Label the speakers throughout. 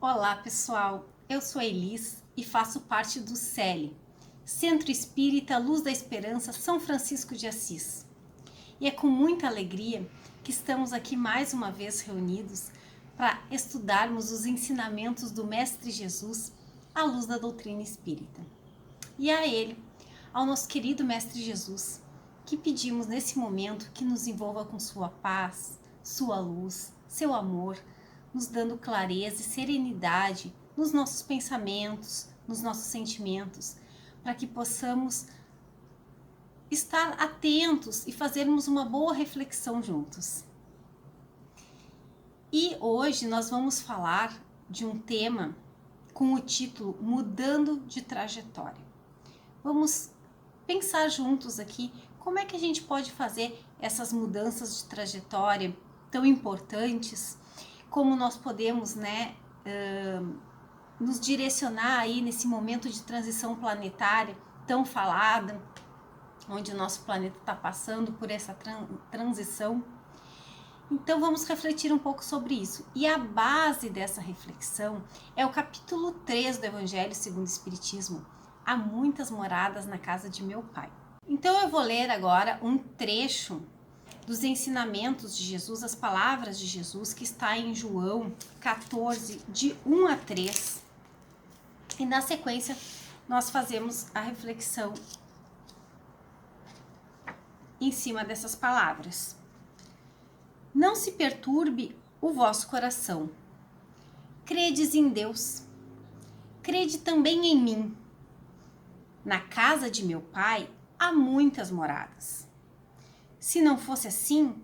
Speaker 1: Olá pessoal, eu sou a Elis e faço parte do CELE, Centro Espírita Luz da Esperança São Francisco de Assis. E é com muita alegria que estamos aqui mais uma vez reunidos para estudarmos os ensinamentos do Mestre Jesus à luz da doutrina espírita. E a ele, ao nosso querido Mestre Jesus, que pedimos nesse momento que nos envolva com sua paz, sua luz, seu amor, nos dando clareza e serenidade nos nossos pensamentos, nos nossos sentimentos, para que possamos estar atentos e fazermos uma boa reflexão juntos. E hoje nós vamos falar de um tema com o título Mudando de Trajetória. Vamos pensar juntos aqui como é que a gente pode fazer essas mudanças de trajetória tão importantes, como nós podemos, nos direcionar aí nesse momento de transição planetária tão falada, onde o nosso planeta está passando por essa transição. Então vamos refletir um pouco sobre isso. E a base dessa reflexão é o capítulo 3 do Evangelho segundo o Espiritismo. Há muitas moradas na casa de meu Pai. Então eu vou ler agora um trecho dos ensinamentos de Jesus, as palavras de Jesus, que está em João 14, de 1 a 3. E na sequência nós fazemos a reflexão em cima dessas palavras. Não se perturbe o vosso coração. Credes em Deus. Crede também em mim. Na casa de meu Pai há muitas moradas. Se não fosse assim,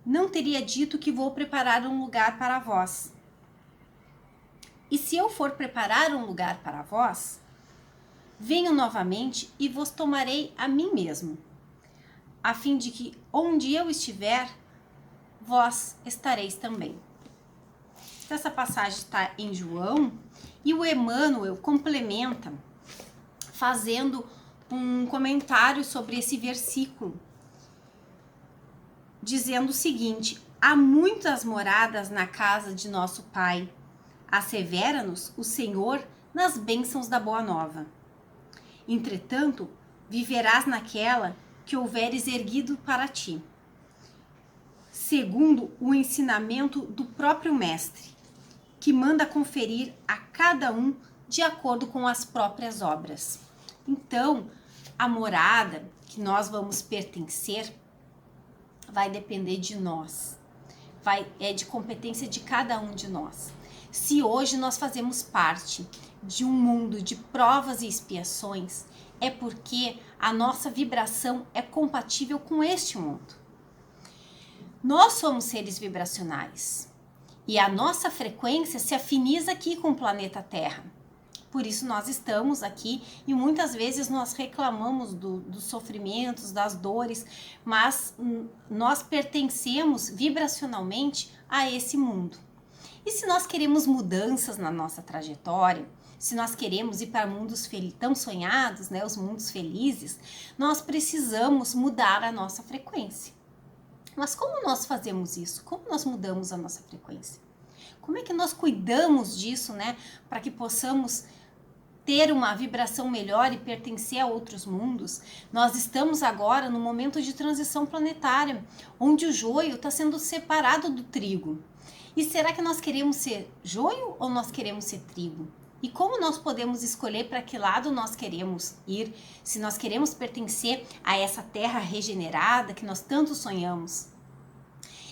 Speaker 1: não teria dito que vou preparar um lugar para vós. E se eu for preparar um lugar para vós, venho novamente e vos tomarei a mim mesmo, a fim de que onde eu estiver, vós estareis também. Essa passagem está em João e o Emmanuel complementa fazendo um comentário sobre esse versículo, dizendo o seguinte: há muitas moradas na casa de nosso Pai, assevera-nos o Senhor nas bênçãos da Boa Nova. Entretanto, viverás naquela que houveres erguido para ti, segundo o ensinamento do próprio Mestre, que manda conferir a cada um de acordo com as próprias obras. Então, a morada que nós vamos pertencer vai depender de nós, é de competência de cada um de nós. Se hoje nós fazemos parte de um mundo de provas e expiações, é porque a nossa vibração é compatível com este mundo. Nós somos seres vibracionais e a nossa frequência se afiniza aqui com o planeta Terra. Por isso nós estamos aqui e muitas vezes nós reclamamos dos sofrimentos, das dores, mas nós pertencemos vibracionalmente a esse mundo. E se nós queremos mudanças na nossa trajetória, se nós queremos ir para mundos tão sonhados, os mundos felizes, nós precisamos mudar a nossa frequência. Mas como nós fazemos isso? Como nós mudamos a nossa frequência? Como é que nós cuidamos disso, para que possamos ter uma vibração melhor e pertencer a outros mundos? Nós estamos agora no momento de transição planetária, onde o joio está sendo separado do trigo. E será que nós queremos ser joio ou nós queremos ser trigo? E como nós podemos escolher para que lado nós queremos ir, se nós queremos pertencer a essa terra regenerada que nós tanto sonhamos?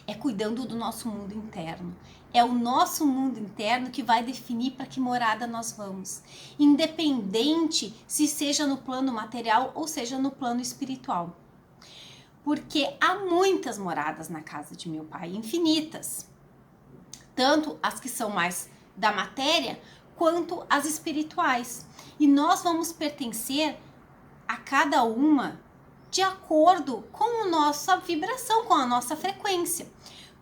Speaker 1: É cuidando do nosso mundo interno. É o nosso mundo interno que vai definir para que morada nós vamos, independente se seja no plano material ou seja no plano espiritual. Porque há muitas moradas na casa de meu Pai, infinitas. Tanto as que são mais da matéria, quanto as espirituais. E nós vamos pertencer a cada uma de acordo com a nossa vibração, com a nossa frequência.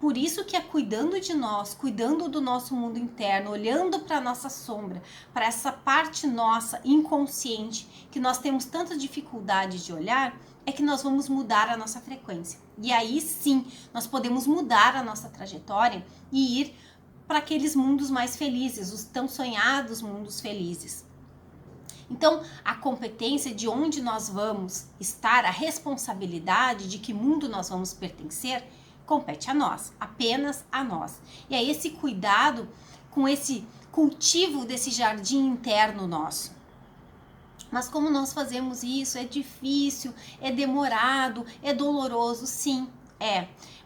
Speaker 1: Por isso que é cuidando de nós, cuidando do nosso mundo interno, olhando para a nossa sombra, para essa parte nossa inconsciente, que nós temos tanta dificuldade de olhar, é que nós vamos mudar a nossa frequência. E aí sim, nós podemos mudar a nossa trajetória e ir para aqueles mundos mais felizes, os tão sonhados mundos felizes. Então, a competência de onde nós vamos estar, a responsabilidade de que mundo nós vamos pertencer, compete a nós, apenas a nós. E é esse cuidado com esse cultivo desse jardim interno nosso. Mas como nós fazemos isso? É difícil, é demorado, é doloroso, sim,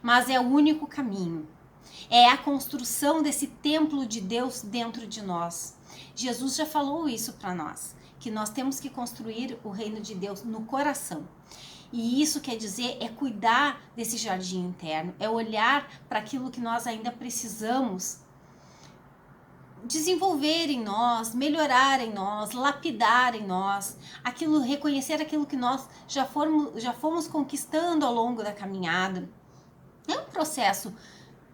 Speaker 1: mas é o único caminho. É a construção desse templo de Deus dentro de nós. Jesus já falou isso para nós, que nós temos que construir o reino de Deus no coração. E isso quer dizer é cuidar desse jardim interno, é olhar para aquilo que nós ainda precisamos desenvolver em nós, melhorar em nós, lapidar em nós, reconhecer aquilo que nós já fomos conquistando ao longo da caminhada. É um processo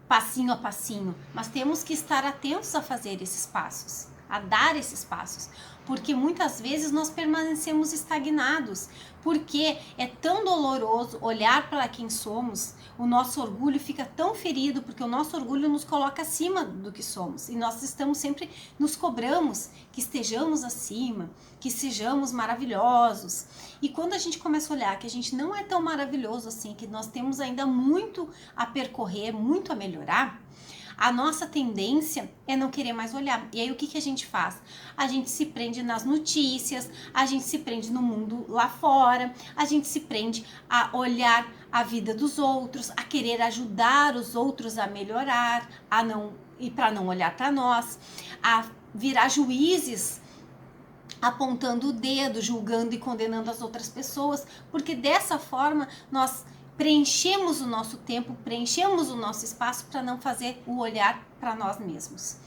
Speaker 1: passinho a passinho, mas temos que estar atentos a fazer esses passos, a dar esses passos, porque muitas vezes nós permanecemos estagnados, porque é tão doloroso olhar para quem somos, o nosso orgulho fica tão ferido, porque o nosso orgulho nos coloca acima do que somos, e nós estamos sempre, nos cobramos que estejamos acima, que sejamos maravilhosos, e quando a gente começa a olhar que a gente não é tão maravilhoso assim, que nós temos ainda muito a percorrer, muito a melhorar, a nossa tendência é não querer mais olhar. E aí o que a gente faz? A gente se prende nas notícias, a gente se prende no mundo lá fora, a gente se prende a olhar a vida dos outros, a querer ajudar os outros a melhorar, para não olhar para nós, a virar juízes apontando o dedo, julgando e condenando as outras pessoas, porque dessa forma nós preenchemos o nosso tempo, preenchemos o nosso espaço para não fazer o olhar para nós mesmos.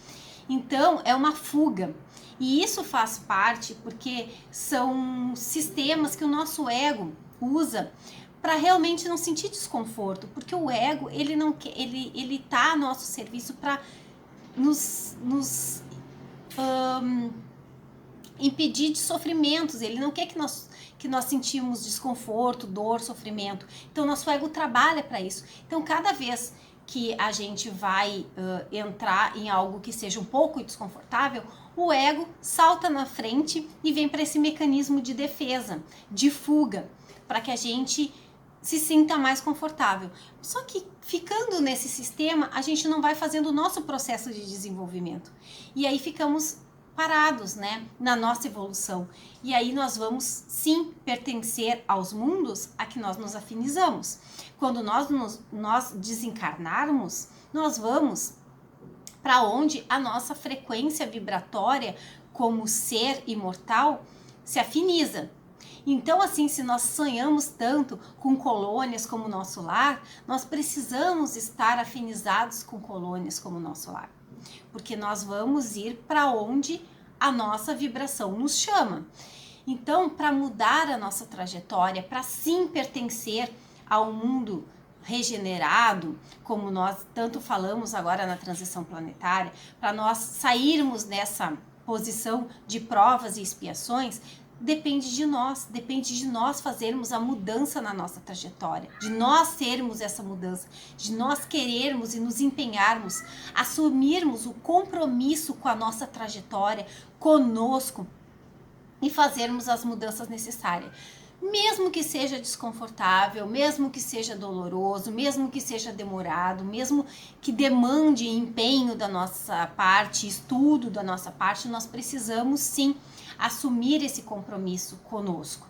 Speaker 1: Então, é uma fuga. E isso faz parte porque são sistemas que o nosso ego usa para realmente não sentir desconforto, porque o ego, ele tá a nosso serviço para nos impedir de sofrimentos. Ele não quer que nós sentimos desconforto, dor, sofrimento. Então, nosso ego trabalha para isso. Então, cada vez que a gente vai entrar em algo que seja um pouco desconfortável, o ego salta na frente e vem para esse mecanismo de defesa, de fuga, para que a gente se sinta mais confortável. Só que ficando nesse sistema, a gente não vai fazendo o nosso processo de desenvolvimento. E aí ficamos parados, né, na nossa evolução. E aí nós vamos sim pertencer aos mundos a que nós nos afinizamos. Quando nós desencarnarmos, nós vamos para onde a nossa frequência vibratória como ser imortal se afiniza. Então, assim, se nós sonhamos tanto com colônias como nosso lar, nós precisamos estar afinizados com colônias como nosso lar. Porque nós vamos ir para onde a nossa vibração nos chama. Então, para mudar a nossa trajetória, para sim pertencer ao mundo regenerado, como nós tanto falamos agora na transição planetária, para nós sairmos dessa posição de provas e expiações, depende de nós fazermos a mudança na nossa trajetória, de nós sermos essa mudança, de nós querermos e nos empenharmos, assumirmos o compromisso com a nossa trajetória, conosco, e fazermos as mudanças necessárias. Mesmo que seja desconfortável, mesmo que seja doloroso, mesmo que seja demorado, mesmo que demande empenho da nossa parte, estudo da nossa parte, nós precisamos sim assumir esse compromisso conosco.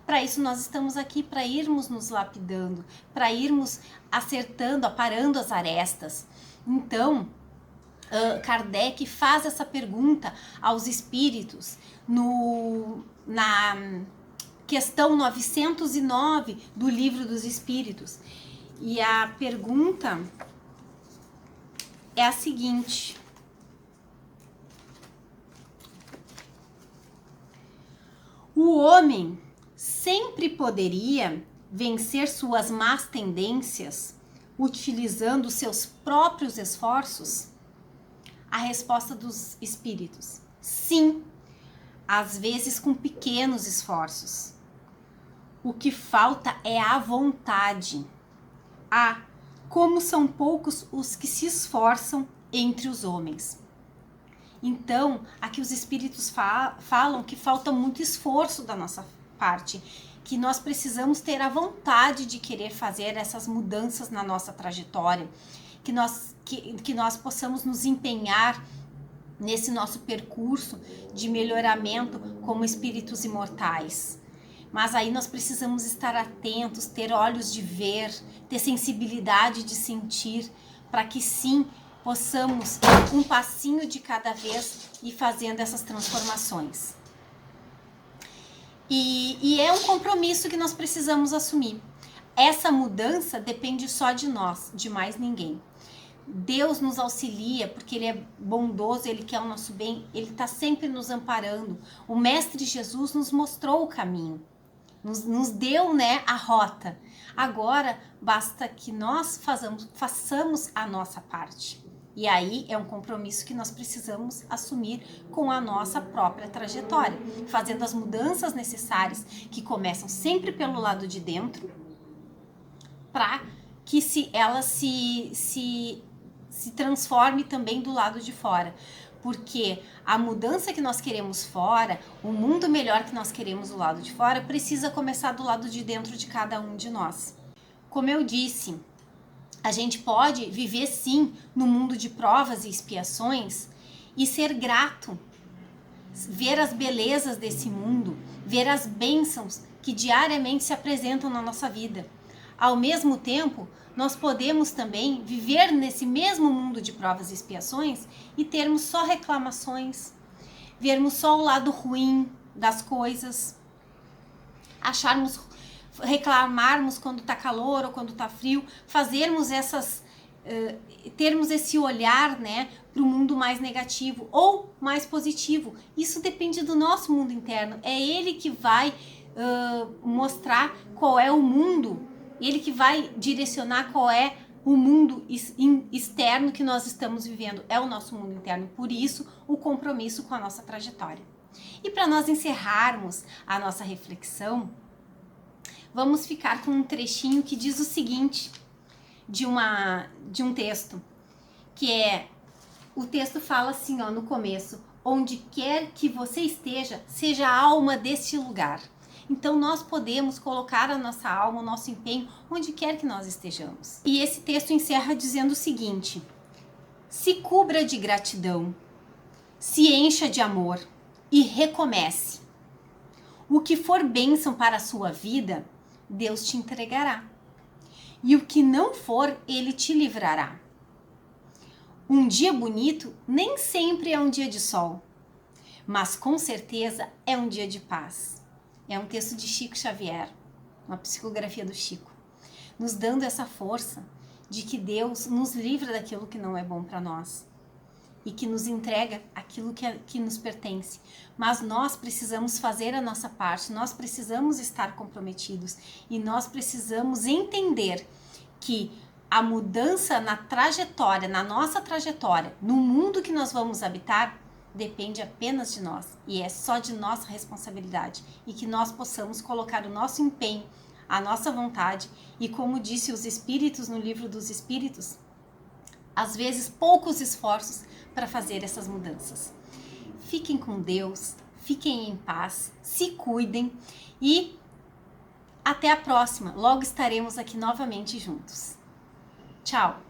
Speaker 1: Para isso nós estamos aqui, para irmos nos lapidando, para irmos acertando, aparando as arestas. Então, Kardec faz essa pergunta aos espíritos na questão 909 do Livro dos Espíritos. E a pergunta é a seguinte: o homem sempre poderia vencer suas más tendências utilizando seus próprios esforços? A resposta dos espíritos: sim, às vezes com pequenos esforços. O que falta é a vontade. Como são poucos os que se esforçam entre os homens. Então, aqui os espíritos falam que falta muito esforço da nossa parte, que nós precisamos ter a vontade de querer fazer essas mudanças na nossa trajetória, que nós possamos nos empenhar nesse nosso percurso de melhoramento como espíritos imortais. Mas aí nós precisamos estar atentos, ter olhos de ver, ter sensibilidade de sentir, para que sim, possamos um passinho de cada vez ir fazendo essas transformações. E é um compromisso que nós precisamos assumir. Essa mudança depende só de nós, de mais ninguém. Deus nos auxilia porque Ele é bondoso, Ele quer o nosso bem, Ele está sempre nos amparando. O Mestre Jesus nos mostrou o caminho, nos deu, né, a rota. Agora basta que nós façamos a nossa parte. E aí é um compromisso que nós precisamos assumir com a nossa própria trajetória, fazendo as mudanças necessárias que começam sempre pelo lado de dentro, para que ela se transforme também do lado de fora. Porque a mudança que nós queremos fora, o mundo melhor que nós queremos do lado de fora, precisa começar do lado de dentro de cada um de nós. Como eu disse, a gente pode viver sim no mundo de provas e expiações e ser grato, ver as belezas desse mundo, ver as bênçãos que diariamente se apresentam na nossa vida. Ao mesmo tempo, nós podemos também viver nesse mesmo mundo de provas e expiações e termos só reclamações, vermos só o lado ruim das coisas, reclamarmos quando tá calor ou quando tá frio, fazermos termos esse olhar, né, para o mundo mais negativo ou mais positivo. Isso depende do nosso mundo interno. É ele que vai mostrar qual é o mundo, ele que vai direcionar qual é o mundo externo que nós estamos vivendo. É o nosso mundo interno. Por isso, o compromisso com a nossa trajetória. E para nós encerrarmos a nossa reflexão, vamos ficar com um trechinho que diz o seguinte, de um texto, que o texto fala assim, ó, no começo: onde quer que você esteja, seja a alma deste lugar. Então nós podemos colocar a nossa alma, o nosso empenho, onde quer que nós estejamos. E esse texto encerra dizendo o seguinte: se cubra de gratidão, se encha de amor e recomece. O que for bênção para a sua vida, Deus te entregará. E o que não for, Ele te livrará. Um dia bonito nem sempre é um dia de sol, mas com certeza é um dia de paz. É um texto de Chico Xavier, uma psicografia do Chico, nos dando essa força de que Deus nos livra daquilo que não é bom para nós e que nos entrega aquilo que nos pertence. Mas nós precisamos fazer a nossa parte, nós precisamos estar comprometidos e nós precisamos entender que a mudança na trajetória, na nossa trajetória, no mundo que nós vamos habitar, depende apenas de nós e é só de nossa responsabilidade, e que nós possamos colocar o nosso empenho, a nossa vontade e, como disse os Espíritos no Livro dos Espíritos, às vezes poucos esforços para fazer essas mudanças. Fiquem com Deus, fiquem em paz, se cuidem e até a próxima. Logo estaremos aqui novamente juntos. Tchau!